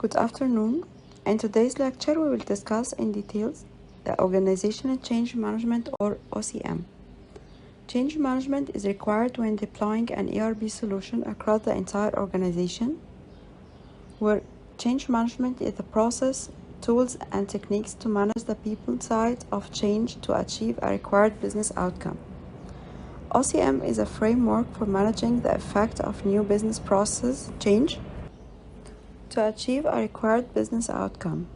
Good afternoon. In today's lecture, we will discuss in details the Organizational Change Management or OCM. Change management is required when deploying an ERP solution across the entire organization, where change management is the process, tools, and techniques to manage the people side of change to achieve a required business outcome. OCM is a framework for managing the effect of new business process change to achieve a required business outcome.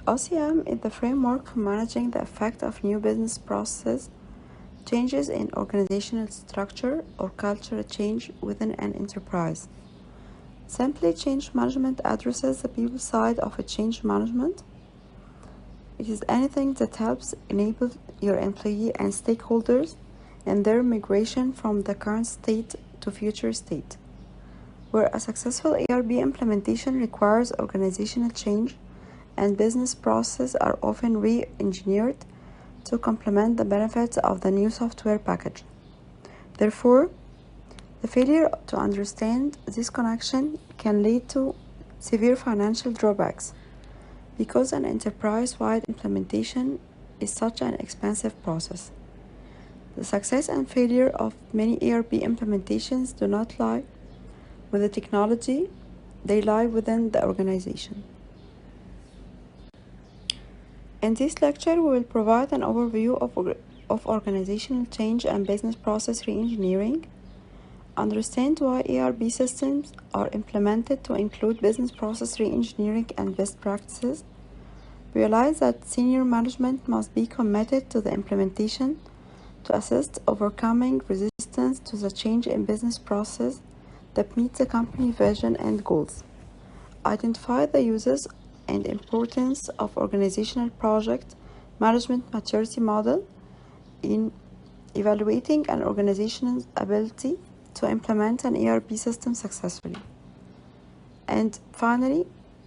OCM is the framework for managing the effect of new business process changes in organizational structure or cultural change within an enterprise. Simply, change management addresses the people side of a change management. It is anything that helps enable your employee and stakeholders in their migration from the current state to future state. Where a successful ERP implementation requires organizational change and business processes are often re-engineered to complement the benefits of the new software package. Therefore, the failure to understand this connection can lead to severe financial drawbacks because an enterprise-wide implementation is such an expensive process. The success and failure of many ERP implementations do not lie with the technology, they lie within the organization. In this lecture, we will provide an overview of organizational change and business process re-engineering, understand why ERP systems are implemented to include business process re-engineering and best practices, realize that senior management must be committed to the implementation to assist overcoming resistance to the change in business process that meets the company vision and goals. Identify the uses and importance of organizational project management maturity model in evaluating an organization's ability to implement an ERP system successfully. And finally,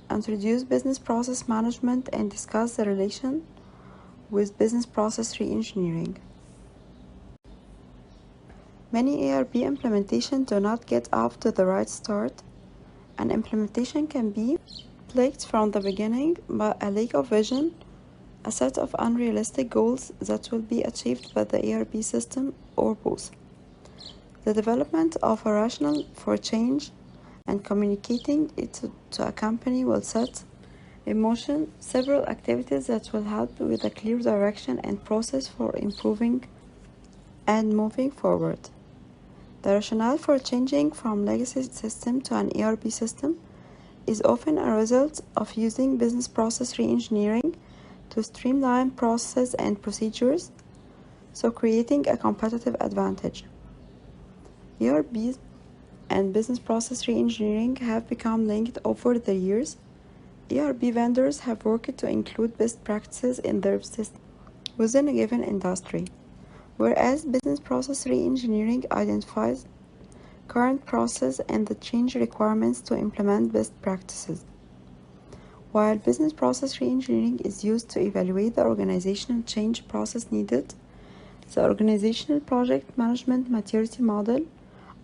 introduce business process management and discuss the relation with business process re-engineering. Many ERP implementations do not get off to the right start. An implementation can be plagued from the beginning by a lack of vision, a set of unrealistic goals that will be achieved by the ERP system, or both. The development of a rationale for change and communicating it to a company will set in motion several activities that will help with a clear direction and process for improving and moving forward. The rationale for changing from legacy system to an ERP system is often a result of using business process re-engineering to streamline processes and procedures, so creating a competitive advantage. ERP and business process re-engineering have become linked over the years. ERP vendors have worked to include best practices in their system within a given industry, whereas business process re-engineering identifies current process and the change requirements to implement best practices. While business process re-engineering is used to evaluate the organizational change process needed, the Organizational Project Management Maturity Model,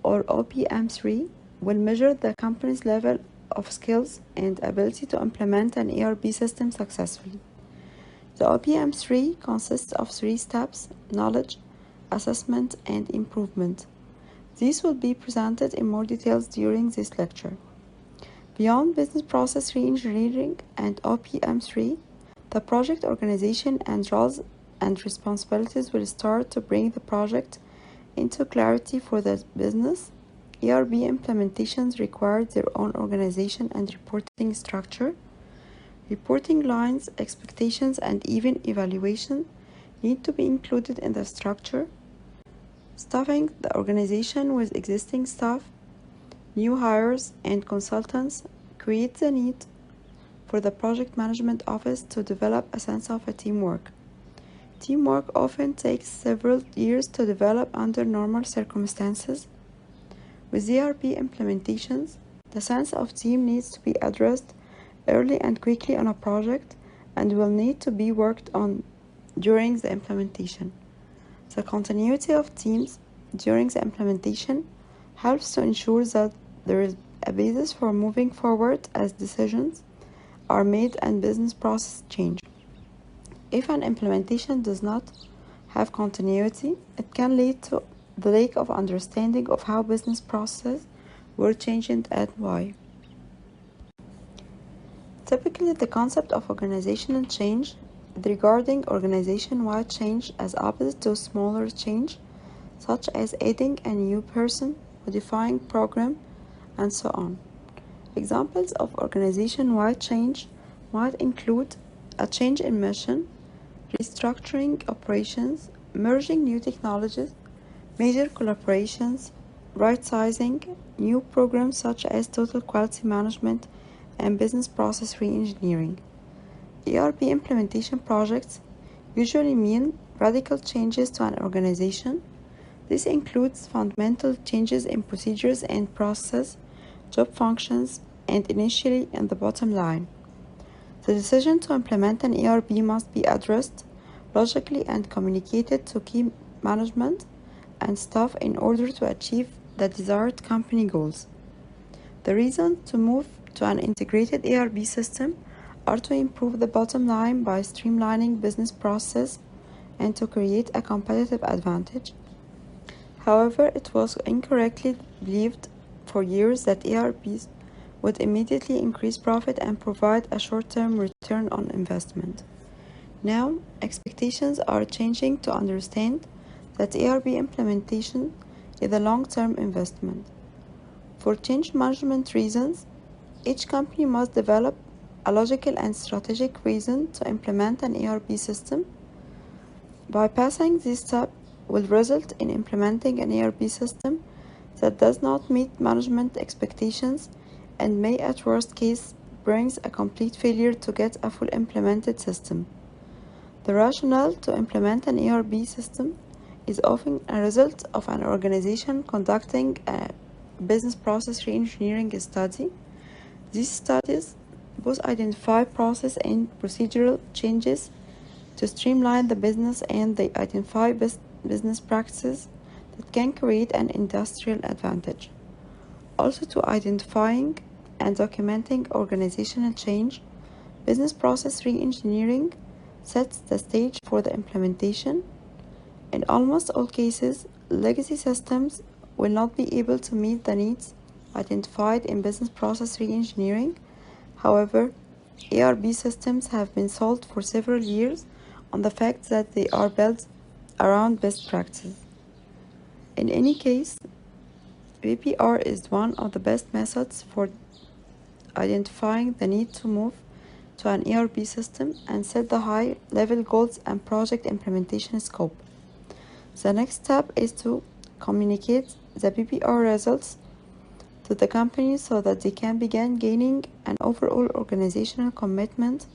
or OPM3, will measure the company's level of skills and ability to implement an ERP system successfully. The OPM3 consists of 3 steps: knowledge, assessment, and improvement. These will be presented in more details during this lecture. Beyond business process re-engineering and OPM3, the project organization and roles and responsibilities will start to bring the project into clarity for the business. ERP implementations require their own organization and reporting structure. Reporting lines, expectations, and even evaluation need to be included in the structure. Staffing the organization with existing staff, new hires, and consultants creates the need for the project management office to develop a sense of teamwork. Teamwork often takes several years to develop under normal circumstances. With ERP implementations, the sense of team needs to be addressed early and quickly on a project and will need to be worked on during the implementation. The continuity of teams during the implementation helps to ensure that there is a basis for moving forward as decisions are made and business processes change. If an implementation does not have continuity, it can lead to the lack of understanding of how business processes were changed and why. Typically, the concept of organizational change is regarding organization-wide change as opposite to smaller change, such as adding a new person, modifying program, and so on. Examples of organization-wide change might include a change in mission, restructuring operations, merging new technologies, major collaborations, right-sizing, new programs such as total quality management, and business process re-engineering. ERP implementation projects usually mean radical changes to an organization. This includes fundamental changes in procedures and processes, job functions, and initially in the bottom line. The decision to implement an ERP must be addressed logically and communicated to key management and staff in order to achieve the desired company goals. The reasons to move to an integrated ERP system are to improve the bottom line by streamlining business processes and to create a competitive advantage. However, it was incorrectly believed for years that ERPs would immediately increase profit and provide a short-term return on investment. Now, expectations are changing to understand that ERP implementation is a long-term investment. For change management reasons, each company must develop a logical and strategic reason to implement an ERP system. Bypassing this step will result in implementing an ERP system that does not meet management expectations and may at worst case brings a complete failure to get a full implemented system. The rationale to implement an ERP system is often a result of an organization conducting a business process re-engineering study. These studies both identify process and procedural changes to streamline the business, and they identify best business practices that can create an industrial advantage. Also, to identifying and documenting organizational change, business process re-engineering sets the stage for the implementation. In almost all cases, legacy systems will not be able to meet the needs identified in business process re-engineering. However, ERP systems have been sold for several years on the fact that they are built around best practices. In any case, BPR is one of the best methods for identifying the need to move to an ERP system and set the high-level goals and project implementation scope. The next step is to communicate the BPR results to the company so that they can begin gaining an overall organizational commitment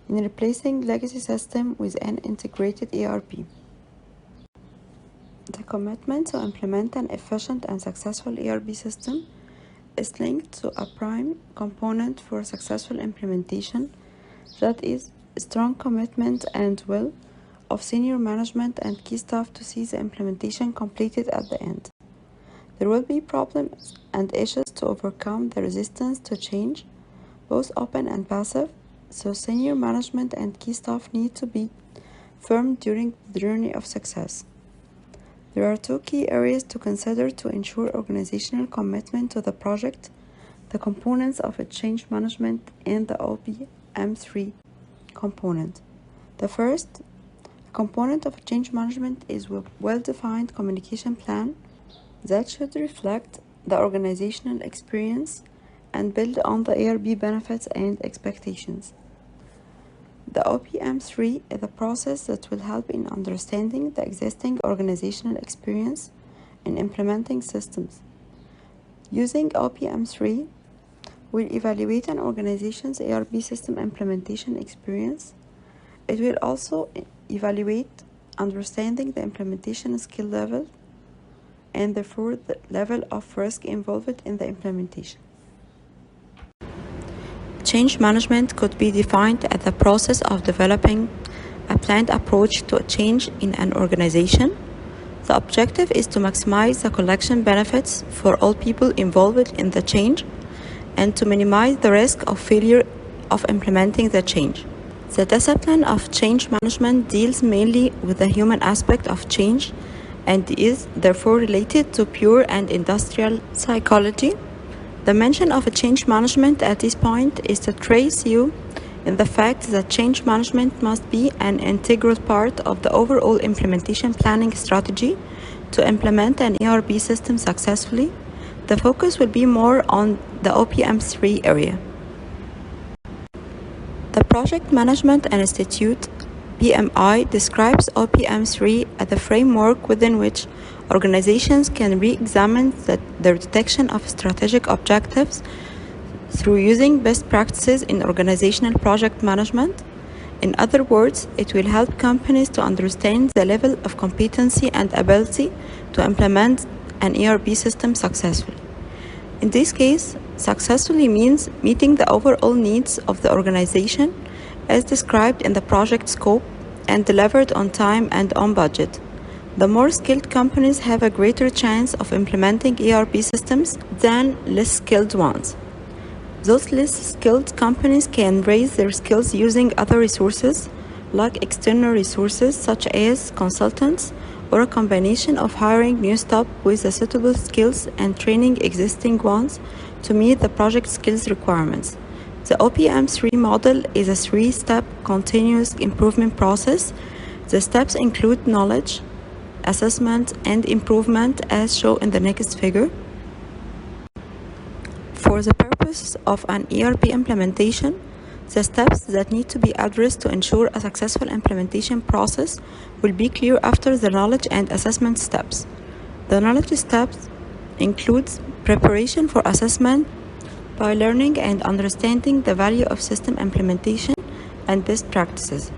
in replacing legacy system with an integrated ERP. The commitment to implement an efficient and successful ERP system is linked to a prime component for successful implementation, that is, strong commitment and will of senior management and key staff to see the implementation completed at the end. There will be problems and issues to overcome the resistance to change, both open and passive, so senior management and key staff need to be firm during the journey of success. There are two key areas to consider to ensure organizational commitment to the project: the components of a change management and the OPM3 component. The first component of change management is a well-defined communication plan that should reflect the organizational experience and build on the ERP benefits and expectations. The OPM3 is a process that will help in understanding the existing organizational experience in implementing systems. Using OPM3, we'll evaluate an organization's ERP system implementation experience. It will also evaluate understanding the implementation skill level and therefore the level of risk involved in the implementation. Change management could be defined as the process of developing a planned approach to a change in an organization. The objective is to maximize the collection benefits for all people involved in the change. and to minimize the risk of failure of implementing the change. The discipline of change management deals mainly with the human aspect of change and is therefore related to pure and industrial psychology. The mention of a change management at this point is to trace you in the fact that change management must be an integral part of the overall implementation planning strategy to implement an ERP system successfully. The focus will be more on the OPM3 area. The Project Management Institute PMI describes OPM3 as the framework within which organizations can re-examine their detection of strategic objectives through using best practices in organizational project management. In other words, it will help companies to understand the level of competency and ability to implement an ERP system successfully. In this case, successfully means meeting the overall needs of the organization as described in the project scope and delivered on time and on budget. The more skilled companies have a greater chance of implementing ERP systems than less skilled ones. Those less skilled companies can raise their skills using other resources, like external resources such as consultants, or a combination of hiring new staff with the suitable skills and training existing ones to meet the project skills requirements. The OPM3 model is a three-step continuous improvement process. The steps include knowledge, assessment, and improvement as shown in the next figure. For the purpose of an ERP implementation, the steps that need to be addressed to ensure a successful implementation process will be clear after the knowledge and assessment steps. The knowledge steps includes preparation for assessment by learning and understanding the value of system implementation and best practices.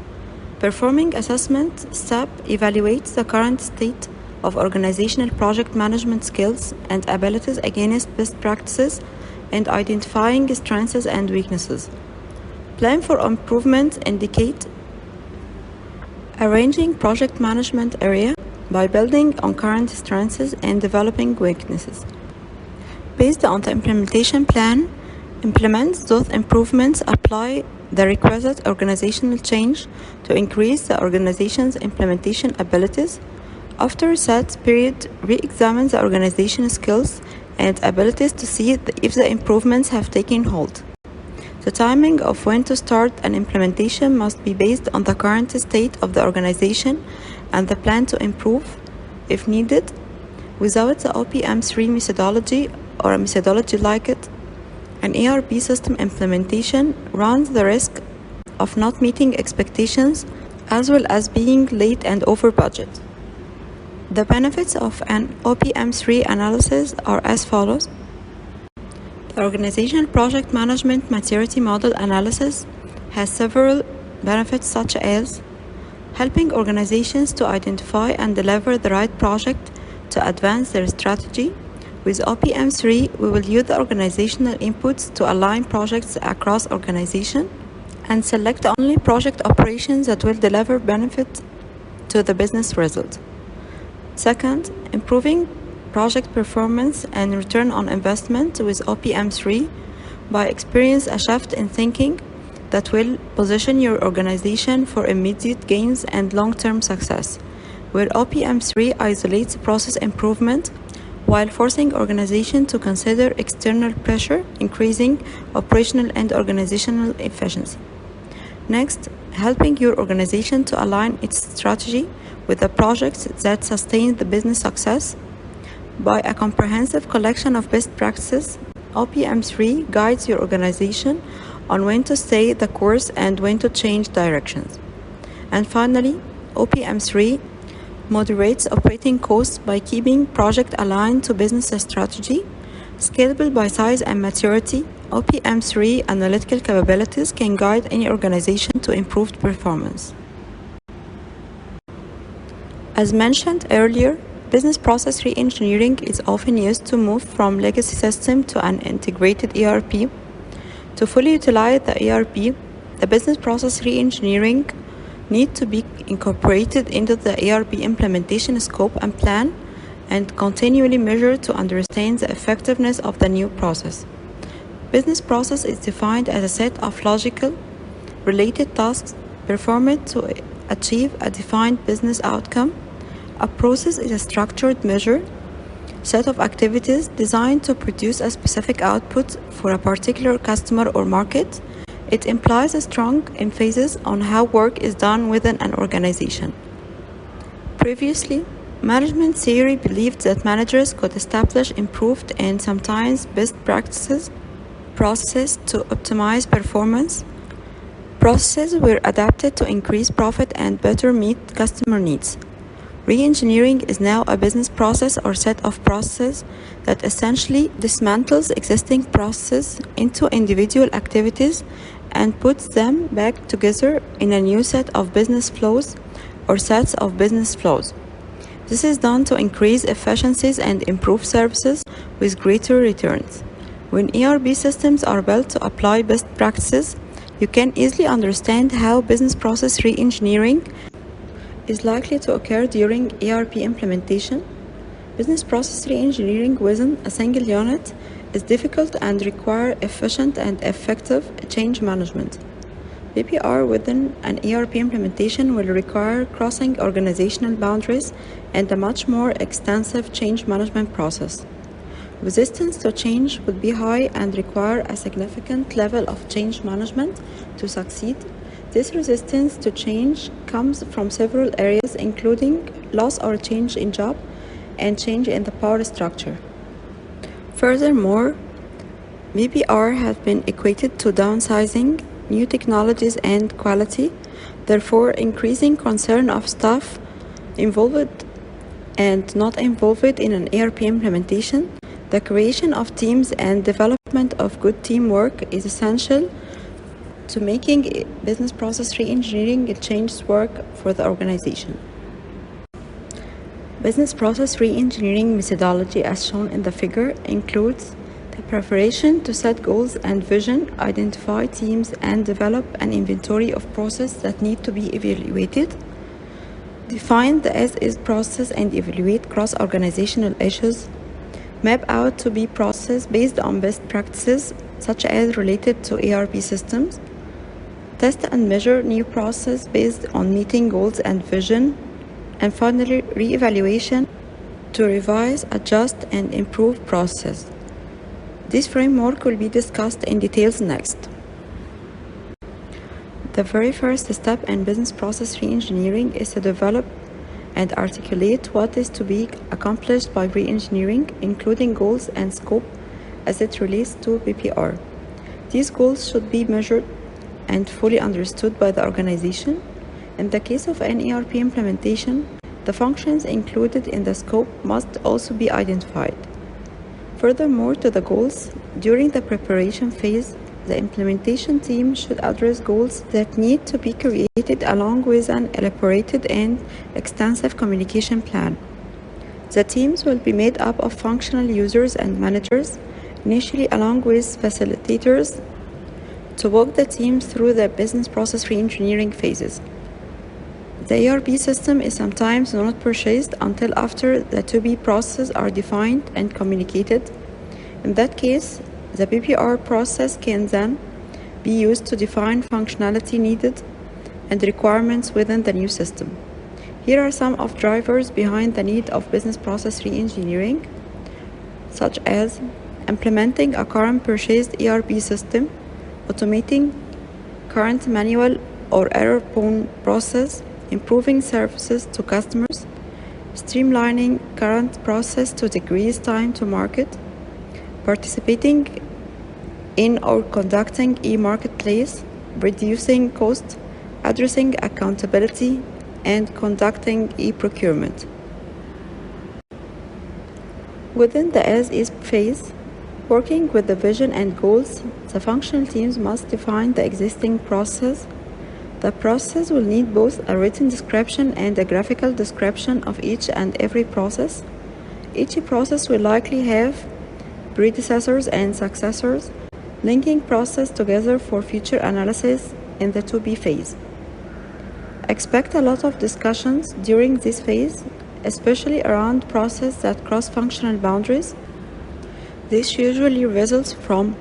Performing assessment step evaluates the current state of organizational project management skills and abilities against best practices and identifying strengths and weaknesses. Plan for improvement indicate arranging project management area by building on current strengths and developing weaknesses. Based on the implementation plan, implement those improvements, apply the requisite organizational change to increase the organization's implementation abilities. After a set period, re-examine the organization's skills and abilities to see if the improvements have taken hold. The timing of when to start an implementation must be based on the current state of the organization and the plan to improve, if needed. Without the OPM3 methodology or a methodology like it, an ERP system implementation runs the risk of not meeting expectations as well as being late and over budget. The benefits of an OPM3 analysis are as follows. The Organizational Project Management Maturity Model Analysis has several benefits such as helping organizations to identify and deliver the right project to advance their strategy. With OPM3, we will use the organizational inputs to align projects across organization and select only project operations that will deliver benefit to the business result. Second, improving project performance and return on investment with OPM3 by experience a shift in thinking that will position your organization for immediate gains and long-term success, where OPM3 isolates process improvement while forcing organization to consider external pressure, increasing operational and organizational efficiency. Next, helping your organization to align its strategy with the projects that sustain the business success. By a comprehensive collection of best practices, OPM3 guides your organization on when to stay the course and when to change directions. And finally, OPM3 moderates operating costs by keeping project aligned to business strategy. Scalable by size and maturity, OPM3 analytical capabilities can guide any organization to improved performance. As mentioned earlier, business process re-engineering is often used to move from legacy system to an integrated ERP. To fully utilize the ERP, the business process re-engineering need to be incorporated into the ERP implementation scope and plan and continually measured to understand the effectiveness of the new process. Business process is defined as a set of logical, related tasks performed to achieve a defined business outcome. A process is a structured measure set of activities designed to produce a specific output for a particular customer or market. It implies a strong emphasis on how work is done within an organization. Previously, management theory believed that managers could establish improved and sometimes best practices processes to optimize performance. Processes were adapted to increase profit and better meet customer needs. Re-engineering is now a business process or set of processes that essentially dismantles existing processes into individual activities and puts them back together in a new set of business flows or sets of business flows. This is done to increase efficiencies and improve services with greater returns. When ERP systems are built to apply best practices, you can easily understand how business process re-engineering is likely to occur during ERP implementation. Business process re-engineering within a single unit is difficult and requires efficient and effective change management. BPR within an ERP implementation will require crossing organizational boundaries and a much more extensive change management process. Resistance to change would be high and require a significant level of change management to succeed. This resistance to change comes from several areas, including loss or change in job and change in the power structure. Furthermore, BPR has been equated to downsizing, new technologies and quality, therefore increasing concern of staff involved and not involved in an ERP implementation. The creation of teams and development of good teamwork is essential to making business process re-engineering change work for the organization. Business process re-engineering methodology, as shown in the figure, includes the preparation to set goals and vision, identify teams, and develop an inventory of processes that need to be evaluated, define the as-is process and evaluate cross-organizational issues, map out to-be process based on best practices such as related to ERP systems, test and measure new process based on meeting goals and vision, and finally re-evaluation to revise, adjust, and improve process. This framework will be discussed in details next. The very first step in business process re-engineering is to develop and articulate what is to be accomplished by re-engineering, including goals and scope as it relates to BPR. These goals should be measured and fully understood by the organization. In the case of an ERP implementation, the functions included in the scope must also be identified. Furthermore to the goals, during the preparation phase, the implementation team should address goals that need to be created along with an elaborated and extensive communication plan. The teams will be made up of functional users and managers, initially along with facilitators, to walk the teams through the business process re-engineering phases. The ERP system is sometimes not purchased until after the to-be processes are defined and communicated. In that case, the BPR process can then be used to define functionality needed and requirements within the new system. Here are some of drivers behind the need of business process re-engineering, such as implementing a current purchased ERP system, automating current manual or error-prone process, improving services to customers, streamlining current process to decrease time to market, participating in or conducting e-marketplace, reducing cost, addressing accountability, and conducting e-procurement. Within the as-is phase, working with the vision and goals, the functional teams must define the existing process. The process will need both a written description and a graphical description of each and every process. Each process will likely have predecessors and successors, linking process together for future analysis in the to-be phase. Expect a lot of discussions during this phase, especially around processes that cross functional boundaries. This usually results from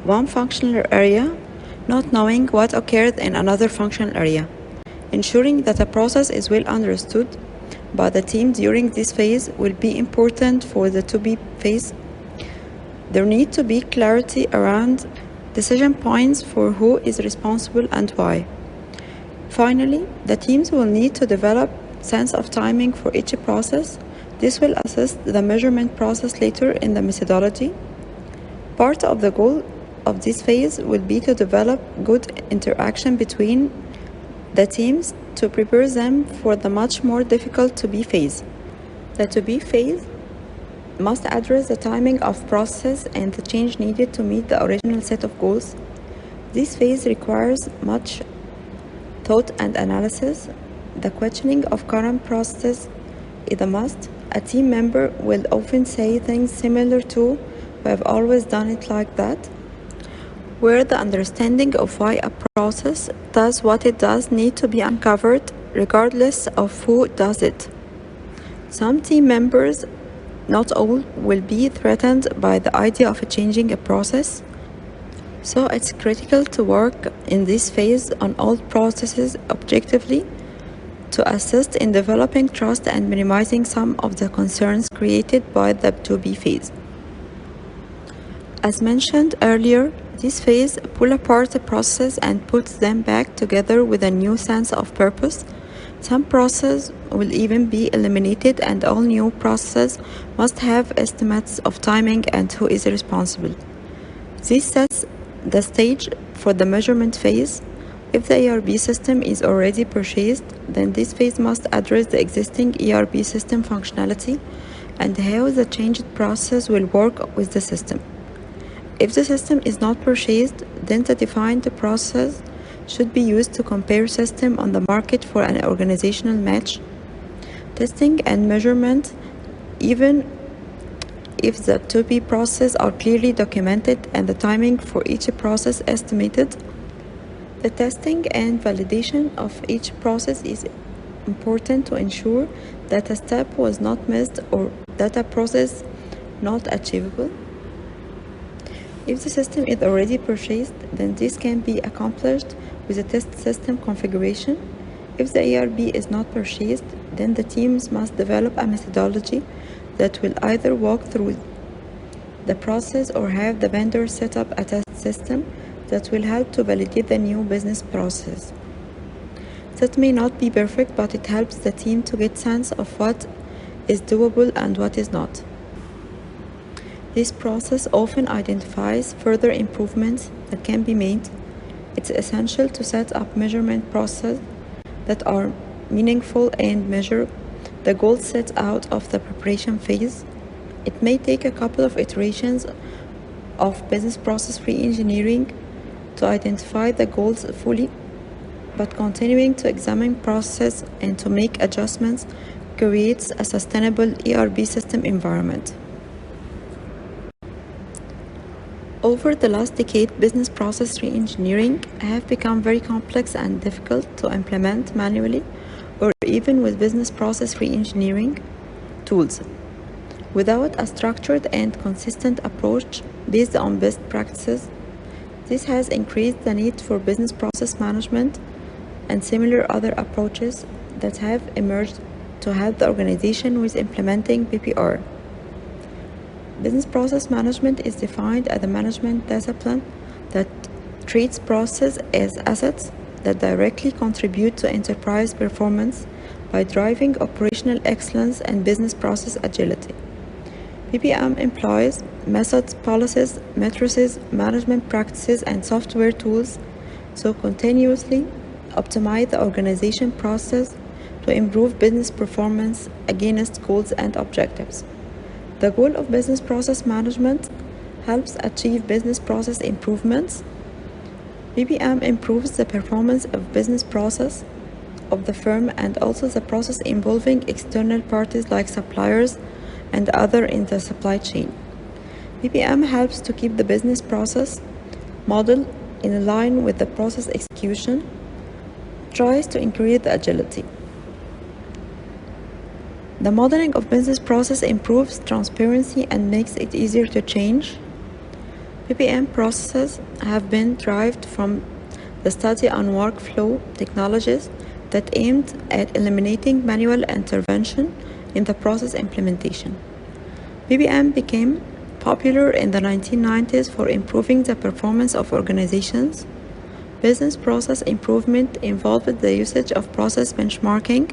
one functional area, not knowing what occurred in another functional area. Ensuring that a process is well understood by the team during this phase will be important for the to-be phase. There need to be clarity around decision points for who is responsible and why. Finally, the teams will need to develop sense of timing for each process. This will assist the measurement process later in the methodology. Part of the goal of this phase will be to develop good interaction between the teams to prepare them for the much more difficult to-be phase. The to-be phase must address the timing of process and the change needed to meet the original set of goals. This phase requires much thought and analysis. The questioning of current process is a must. A team member will often say things similar to, "We have always done it like that," where the understanding of why a process does what it does need to be uncovered, regardless of who does it. Some team members, not all, will be threatened by the idea of changing a process. So it's critical to work in this phase on all processes objectively to assist in developing trust and minimizing some of the concerns created by the to-be phase. As mentioned earlier, this phase pulls apart the process and puts them back together with a new sense of purpose. Some processes will even be eliminated, and all new processes must have estimates of timing and who is responsible. This sets the stage for the measurement phase. If the ERP system is already purchased, then this phase must address the existing ERP system functionality and how the changed process will work with the system. If the system is not purchased, then the defined process should be used to compare systems on the market for an organizational match. Testing and measurement, even if the to-be process are clearly documented and the timing for each process estimated. The testing and validation of each process is important to ensure that a step was not missed or that a process not achievable. If the system is already purchased, then this can be accomplished with a test system configuration. If the ERP is not purchased, then the teams must develop a methodology that will either walk through the process or have the vendor set up a test system that will help to validate the new business process. That may not be perfect, but it helps the team to get sense of what is doable and what is not. This process often identifies further improvements that can be made. It's essential to set up measurement processes that are meaningful and measure the goals set out of the preparation phase. It may take a couple of iterations of business process re-engineering to identify the goals fully, but continuing to examine process and to make adjustments creates a sustainable ERP system environment. Over the last decade, business process re-engineering have become very complex and difficult to implement manually or even with business process re-engineering tools. Without a structured and consistent approach based on best practices, this has increased the need for business process management and similar other approaches that have emerged to help the organization with implementing BPR. Business process management is defined as a management discipline that treats process as assets that directly contribute to enterprise performance by driving operational excellence and business process agility. BPM employs methods, policies, matrices, management practices, and software tools to continuously optimize the organization process to improve business performance against goals and objectives. The goal of business process management helps achieve business process improvements. BPM improves the performance of business process of the firm and also the process involving external parties like suppliers and other in the supply chain. BPM helps to keep the business process model in line with the process execution, tries to increase the agility. The modeling of business process improves transparency and makes it easier to change. BPM processes have been derived from the study on workflow technologies that aimed at eliminating manual intervention in the process implementation. BPM became popular in the 1990s for improving the performance of organizations. Business process improvement involved the usage of process benchmarking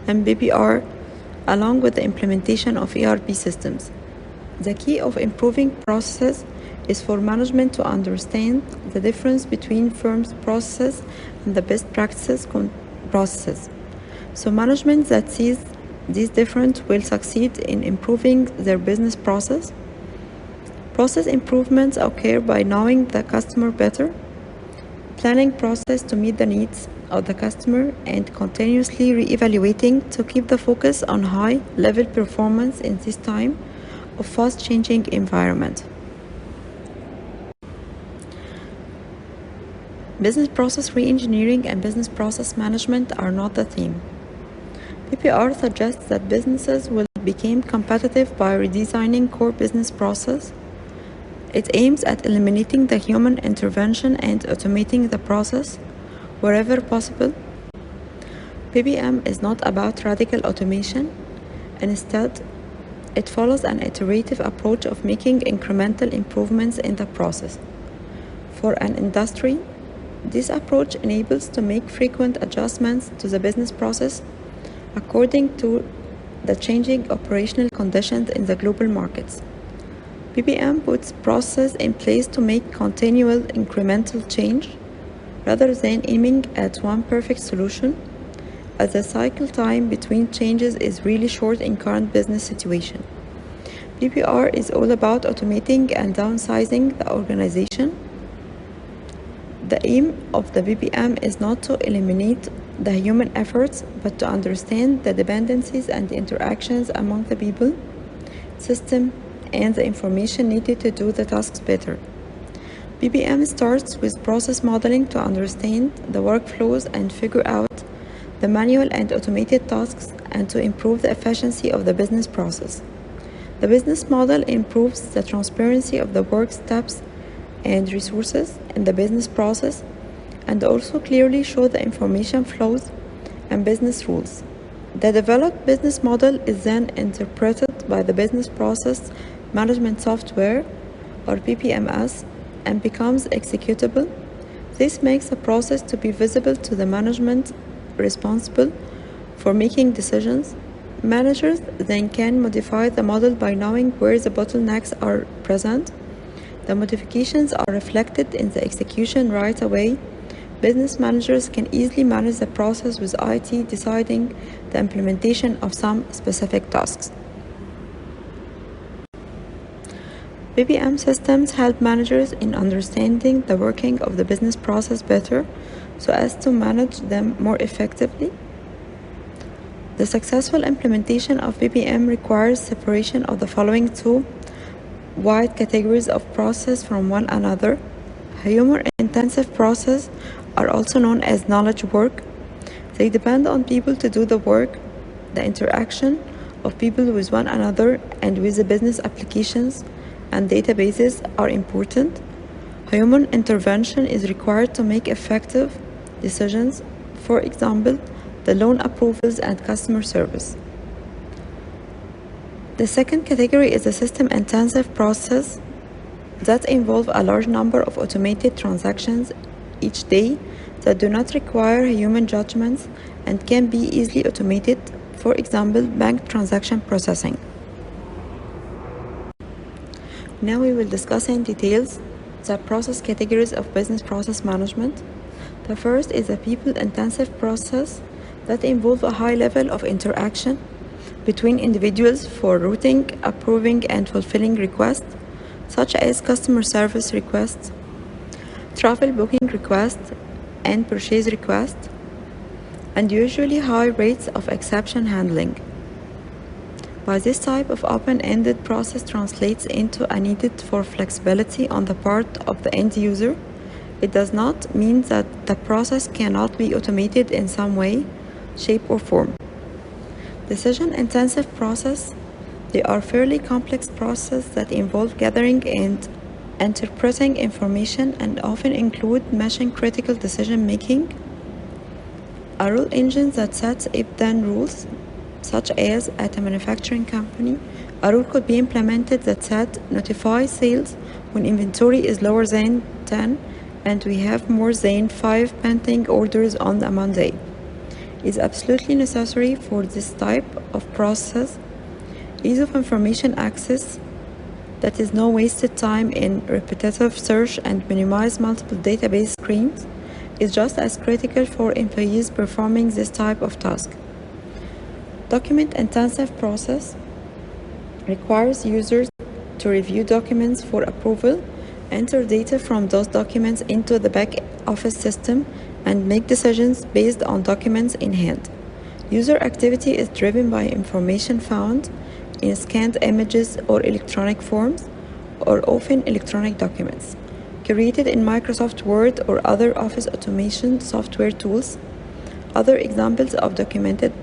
and BPR along with the implementation of ERP systems. The key of improving processes is for management to understand the difference between firms' processes and the best practices processes. So management that sees these differences will succeed in improving their business process. Process improvements occur by knowing the customer better, planning process to meet the needs of the customer, and continuously re-evaluating to keep the focus on high-level performance in this time of fast-changing environment. Business process re-engineering and business process management are not the theme. PPR suggests that businesses will become competitive by redesigning core business process. It aims at eliminating the human intervention and automating the process wherever possible. PPM is not about radical automation. Instead, it follows an iterative approach of making incremental improvements in the process. For an industry, this approach enables to make frequent adjustments to the business process according to the changing operational conditions in the global markets. BPM puts processes in place to make continual incremental change rather than aiming at one perfect solution, as the cycle time between changes is really short in current business situation. BPR is all about automating and downsizing the organization. The aim of the BPM is not to eliminate the human efforts, but to understand the dependencies and interactions among the people, system, and the information needed to do the tasks better. BPM starts with process modeling to understand the workflows and figure out the manual and automated tasks and to improve the efficiency of the business process. The business model improves the transparency of the work steps and resources in the business process and also clearly show the information flows and business rules. The developed business model is then interpreted by the business process management software or PPMS and becomes executable. This makes the process to be visible to the management responsible for making decisions. Managers then can modify the model by knowing where the bottlenecks are present. The modifications are reflected in the execution right away. Business managers can easily manage the process with IT deciding the implementation of some specific tasks. BPM systems help managers in understanding the working of the business process better so as to manage them more effectively. The successful implementation of BPM requires separation of the following two wide categories of process from one another. Human-intensive processes are also known as knowledge work. They depend on people to do the work. The interaction of people with one another and with the business applications and databases are important. Human intervention is required to make effective decisions, for example, the loan approvals and customer service. The second category is a system-intensive process that involve a large number of automated transactions each day that do not require human judgments and can be easily automated, for example, bank transaction processing. Now we will discuss in details the process categories of business process management. The first is a people-intensive process that involve a high level of interaction between individuals for routing, approving, and fulfilling requests, such as customer service requests, travel booking requests, and purchase requests, and usually high rates of exception handling. By this type of open-ended process translates into a need for flexibility on the part of the end user. It does not mean that the process cannot be automated in some way, shape, or form. Decision-intensive process, they are fairly complex processes that involve gathering and interpreting information, and often include mission-critical decision-making. A rule engine that sets if-then rules, such as at a manufacturing company, a rule could be implemented that said notify sales when inventory is lower than 10 and we have more than 5 pending orders on a Monday. Is absolutely necessary for this type of process. Ease of information access, that is no wasted time in repetitive search and minimize multiple database screens, is just as critical for employees performing this type of task. Document-intensive process requires users to review documents for approval, enter data from those documents into the back-office system, and make decisions based on documents in hand. User activity is driven by information found in scanned images or electronic forms, or often electronic documents, created in Microsoft Word or other office automation software tools. Other examples of documented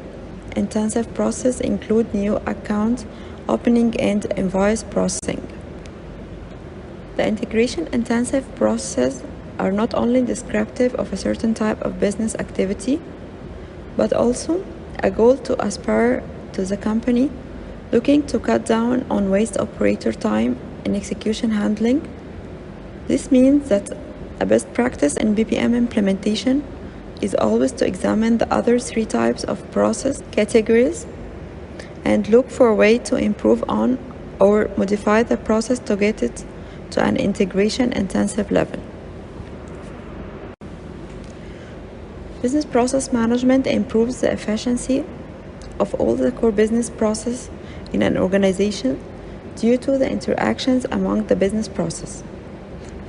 intensive process include new account opening and invoice processing. The integration-intensive processes are not only descriptive of a certain type of business activity, but also a goal to aspire to the company looking to cut down on waste operator time in execution handling. This means that a best practice in BPM implementation is always to examine the other 3 types of process categories and look for a way to improve on or modify the process to get it to an integration-intensive level. Business process management improves the efficiency of all the core business process in an organization due to the interactions among the business process.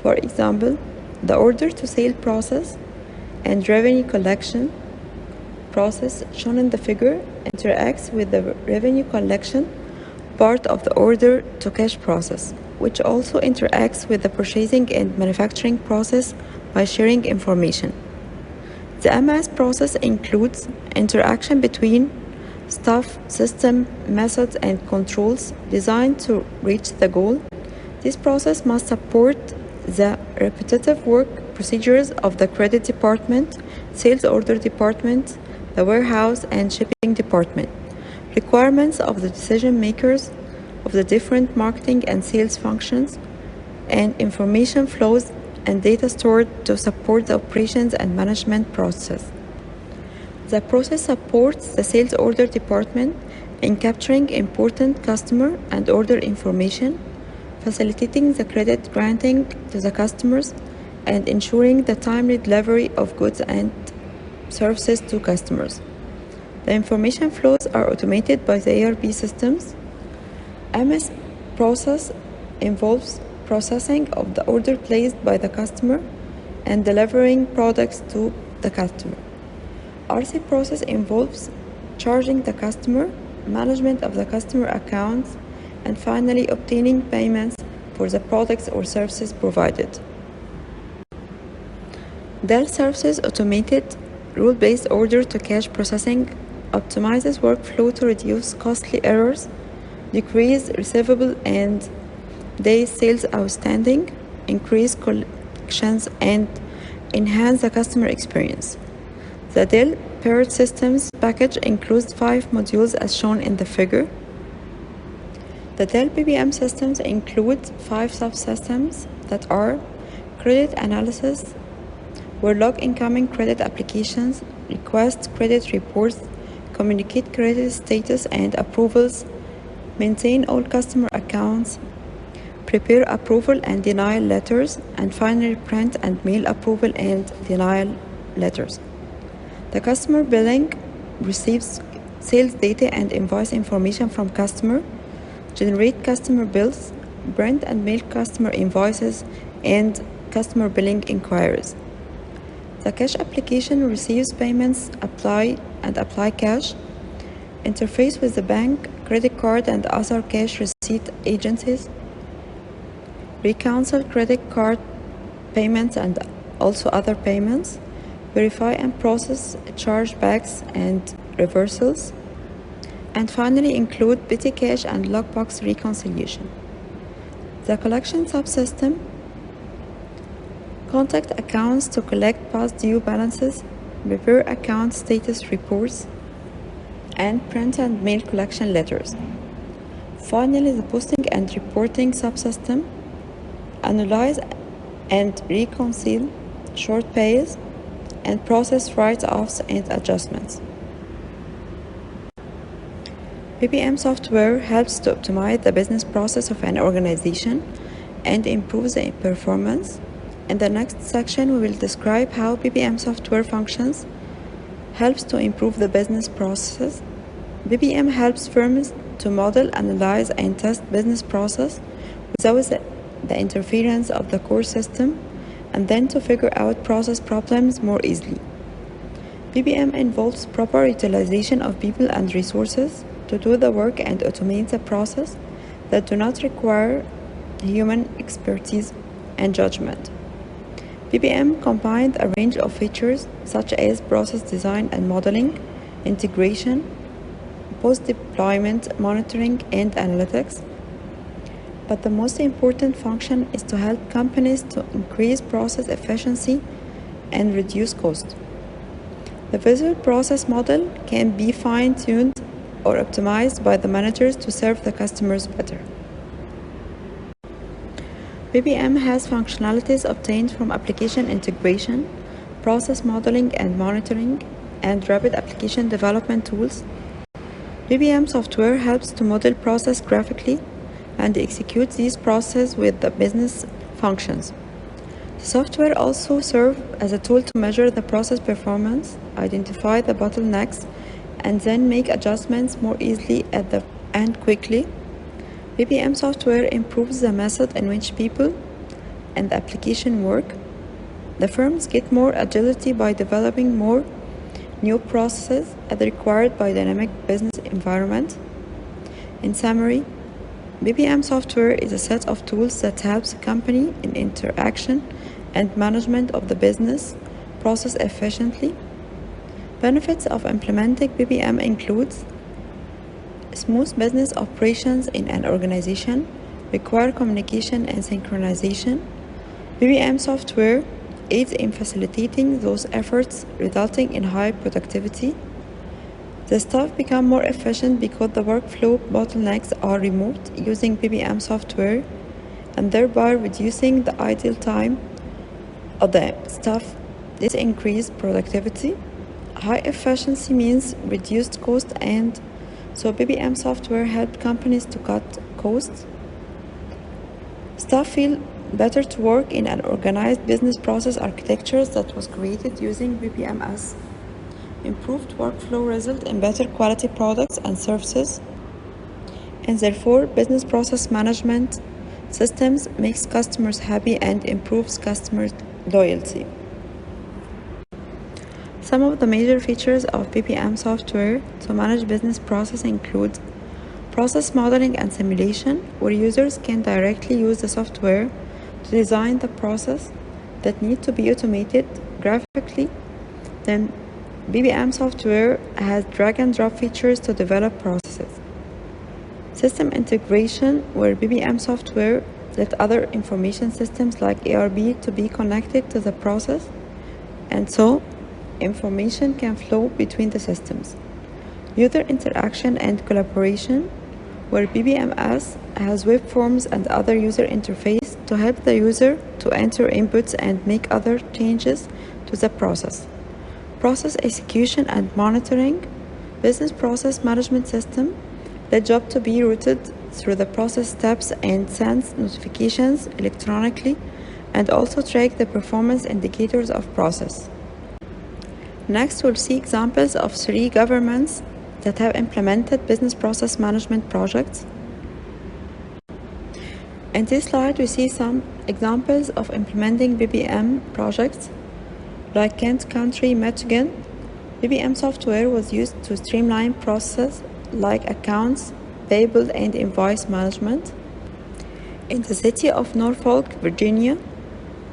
For example, the order-to-sale process and revenue collection process shown in the figure interacts with the revenue collection part of the order-to-cash process, which also interacts with the purchasing and manufacturing process by sharing information. The MS process includes interaction between staff, system, methods, and controls designed to reach the goal. This process must support the repetitive work procedures of the credit department, sales order department, the warehouse, and shipping department, requirements of the decision makers of the different marketing and sales functions, and information flows and data stored to support the operations and management process. The process supports the sales order department in capturing important customer and order information, facilitating the credit granting to the customers, and ensuring the timely delivery of goods and services to customers. The information flows are automated by the ERP systems. MS process involves processing of the order placed by the customer and delivering products to the customer. RC process involves charging the customer, management of the customer accounts, and finally obtaining payments for the products or services provided. Dell Services automated rule-based order-to-cash processing optimizes workflow to reduce costly errors, decrease receivable and days sales outstanding, increase collections, and enhance the customer experience. The Dell Paired Systems package includes 5 modules as shown in the figure. The Dell BPM systems include 5 subsystems that are credit analysis, where log incoming credit applications, request credit reports, communicate credit status and approvals, maintain all customer accounts, prepare approval and denial letters, and finally print and mail approval and denial letters. The customer billing receives sales data and invoice information from customer, generate customer bills, print and mail customer invoices, and customer billing inquiries. The cash application receives payments, apply cash, interface with the bank, credit card, and other cash receipt agencies, reconcile credit card payments and also other payments, verify and process chargebacks and reversals, and finally include petty cash and lockbox reconciliation. The collection subsystem contact accounts to collect past due balances, prepare account status reports, and print and mail collection letters. Finally, the posting and reporting subsystem analyze and reconcile short pays and process write-offs and adjustments. BPM software helps to optimize the business process of an organization and improve the performance. In the next section, we will describe how BPM software functions, helps to improve the business processes. BPM helps firms to model, analyze, and test business process without the interference of the core system, and then to figure out process problems more easily. BPM involves proper utilization of people and resources to do the work and automate the process that do not require human expertise and judgment. BPM combines a range of features such as process design and modeling, integration, post-deployment monitoring, and analytics. But the most important function is to help companies to increase process efficiency and reduce cost. The visual process model can be fine-tuned or optimized by the managers to serve the customers better. BPM has functionalities obtained from application integration, process modeling and monitoring, and rapid application development tools. BPM software helps to model process graphically and execute these processes with the business functions. The software also serves as a tool to measure the process performance, identify the bottlenecks, and then make adjustments more easily and quickly. BPM software improves the method in which people and the application work. The firms get more agility by developing more new processes as required by dynamic business environment. In summary, BPM software is a set of tools that helps a company in interaction and management of the business process efficiently. Benefits of implementing BPM includes smooth business operations in an organization, require communication and synchronization. BPM software aids in facilitating those efforts, resulting in high productivity. The staff become more efficient because the workflow bottlenecks are removed using BPM software, and thereby reducing the idle time of the staff. This increases productivity. High efficiency means reduced cost, and so BPM software helps companies to cut costs. Staff feel better to work in an organized business process architecture that was created using BPMS. Improved workflow result in better quality products and services, and therefore business process management systems makes customers happy and improves customer loyalty. Some of the major features of BPM software to manage business process include process modeling and simulation, where users can directly use the software to design the process that need to be automated graphically. Then BPM software has drag and drop features to develop processes. System integration, where BPM software let other information systems like ERP to be connected to the process, and so information can flow between the systems. User interaction and collaboration, where BPMS has web forms and other user interface to help the user to enter inputs and make other changes to the process. Process execution and monitoring, business process management system, the job to be routed through the process steps and sends notifications electronically, and also track the performance indicators of process. Next, we'll see examples of 3 governments that have implemented business process management projects. In this slide, we see some examples of implementing BPM projects. Like Kent County, Michigan, BPM software was used to streamline processes like accounts, payable, and invoice management. In the city of Norfolk, Virginia,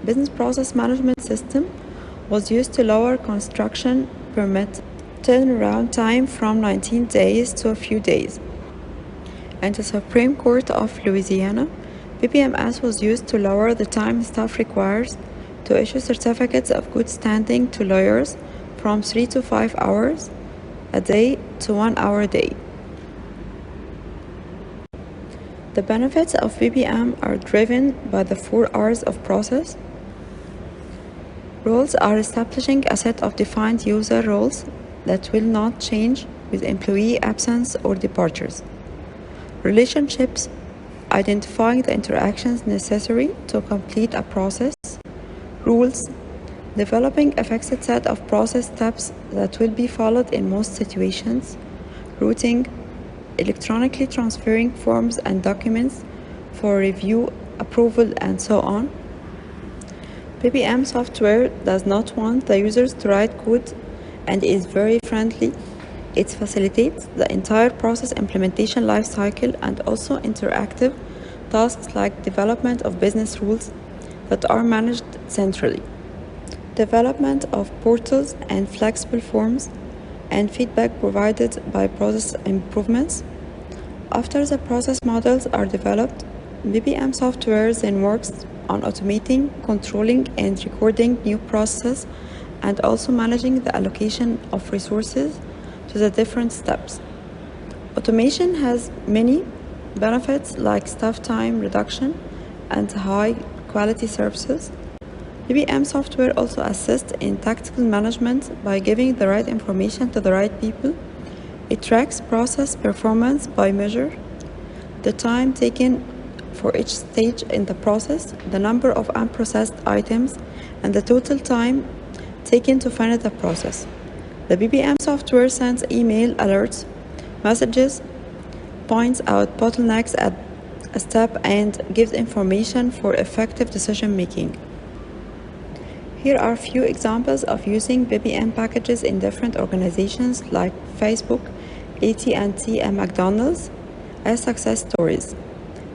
business process management system was used to lower construction permit turnaround time from 19 days to a few days. And the Supreme Court of Louisiana, BPMS was used to lower the time staff requires to issue certificates of good standing to lawyers from 3 to 5 hours a day to 1 hour a day. The benefits of BPM are driven by the 4 R's of process. Roles are establishing a set of defined user roles that will not change with employee absence or departures. Relationships, identifying the interactions necessary to complete a process. Rules, developing a fixed set of process steps that will be followed in most situations. Routing, electronically transferring forms and documents for review, approval, and so on. BPM software does not want the users to write code and is very friendly. It facilitates the entire process implementation lifecycle and also interactive tasks like development of business rules that are managed centrally, development of portals and flexible forms, and feedback provided by process improvements. After the process models are developed, BPM software then works on automating, controlling, and recording new processes and also managing the allocation of resources to the different steps. Automation has many benefits like staff time reduction and high quality services. BPM software also assists in tactical management by giving the right information to the right people. It tracks process performance by measure the time taken for each stage in the process, the number of unprocessed items, and the total time taken to finish the process. The BPM software sends email alerts, messages, points out bottlenecks at a step, and gives information for effective decision making. Here are a few examples of using BPM packages in different organizations like Facebook, AT&T, and McDonald's as success stories.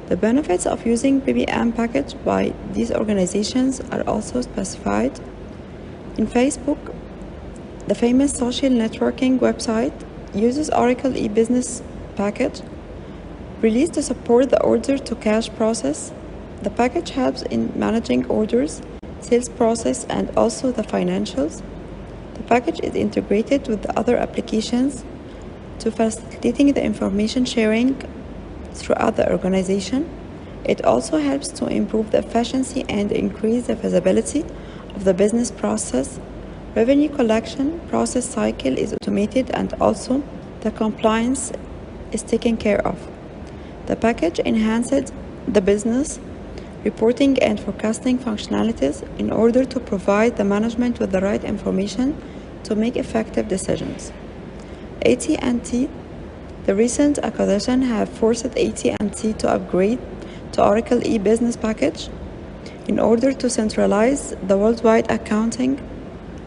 The benefits of using BPM package by these organizations are also specified. In Facebook, the famous social networking website uses Oracle e-business package released to support the order to cash process. The package helps in managing orders, sales process, and also the financials. The package is integrated with the other applications to facilitating the information sharing throughout the organization. It also helps to improve the efficiency and increase the visibility of the business process. Revenue collection process cycle is automated and also the compliance is taken care of. The package enhances the business reporting and forecasting functionalities in order to provide the management with the right information to make effective decisions. AT&T, the recent acquisition have forced AT&T to upgrade to Oracle e-business package in order to centralize the worldwide accounting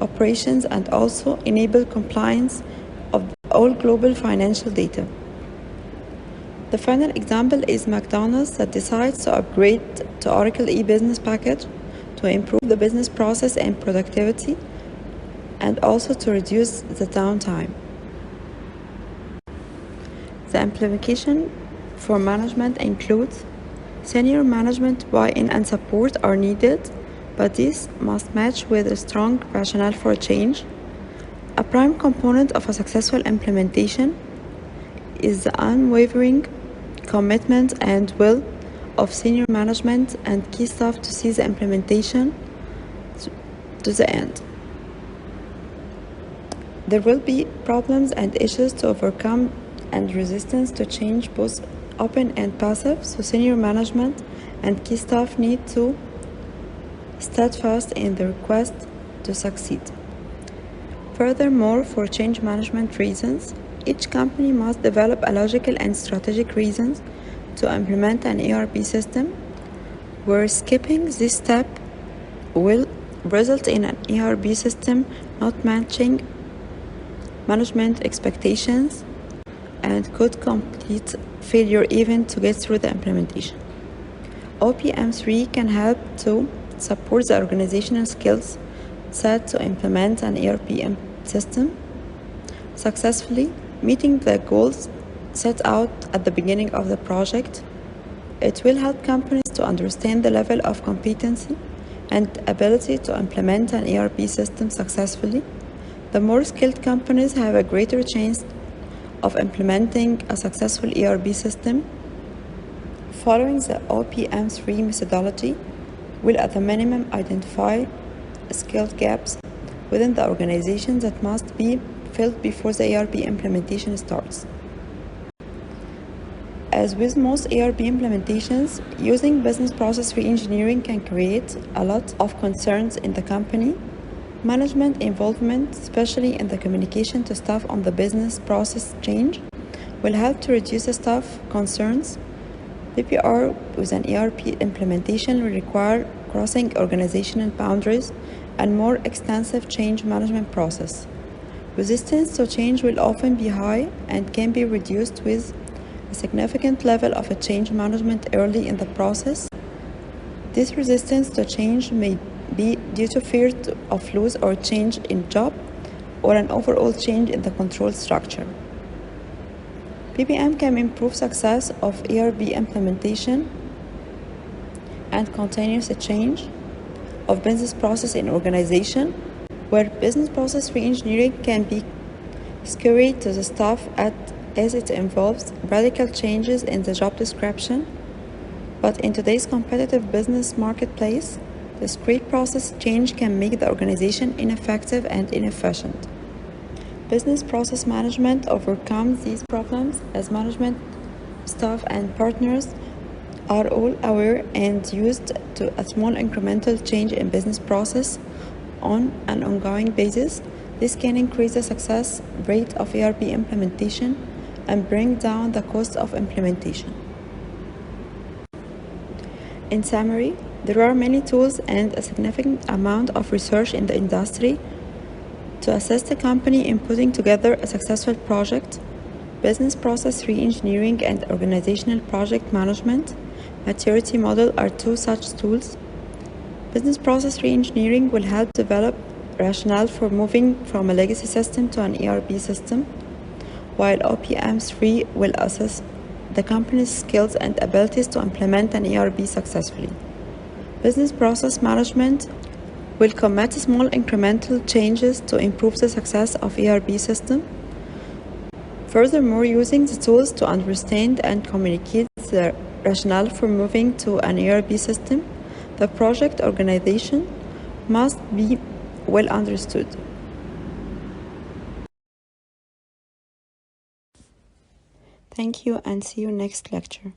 operations and also enable compliance of all global financial data. The final example is McDonald's that decides to upgrade to Oracle e-business package to improve the business process and productivity and also to reduce the downtime. The implementation for management includes senior management buy-in and support are needed, but this must match with a strong rationale for change. A prime component of a successful implementation is the unwavering commitment and will of senior management and key staff to see the implementation to the end. There will be problems and issues to overcome and resistance to change, both open and passive, so senior management and key staff need to steadfast in the request to succeed. Furthermore, for change management reasons, each company must develop a logical and strategic reasons to implement an ERP system, where skipping this step will result in an ERP system not matching management expectations and could complete failure even to get through the implementation. OPM3 can help to support the organizational skills set to implement an ERP system successfully, meeting the goals set out at the beginning of the project. It will help companies to understand the level of competency and ability to implement an ERP system successfully, the more skilled companies have a greater chance of implementing a successful ERP system. Following the OPM3 methodology will at the minimum identify skilled gaps within the organization that must be filled before the ERP implementation starts. As with most ERP implementations, using business process reengineering can create a lot of concerns in the company. Management involvement, especially in the communication to staff on the business process change, will help to reduce the staff concerns. PPR with an ERP implementation will require crossing organizational boundaries and more extensive change management process. Resistance to change will often be high and can be reduced with a significant level of a change management early in the process. This resistance to change may be due to fear of loss or change in job or an overall change in the control structure. PPM can improve success of ERP implementation and continuous change of business process in organization, where business process reengineering can be scary to the staff as it involves radical changes in the job description. But in today's competitive business marketplace, discrete process change can make the organization ineffective and inefficient. Business process management overcomes these problems as management, staff, and partners are all aware and used to a small incremental change in business process on an ongoing basis. This can increase the success rate of ERP implementation and bring down the cost of implementation. In summary, there are many tools and a significant amount of research in the industry to assist a company in putting together a successful project. Business process reengineering and organizational project management maturity model are two such tools. Business process reengineering will help develop rationale for moving from a legacy system to an ERP system, while OPM3 will assess the company's skills and abilities to implement an ERP successfully. Business process management will commit small incremental changes to improve the success of ERP system. Furthermore, using the tools to understand and communicate the rationale for moving to an ERP system, the project organization must be well understood. Thank you and see you next lecture.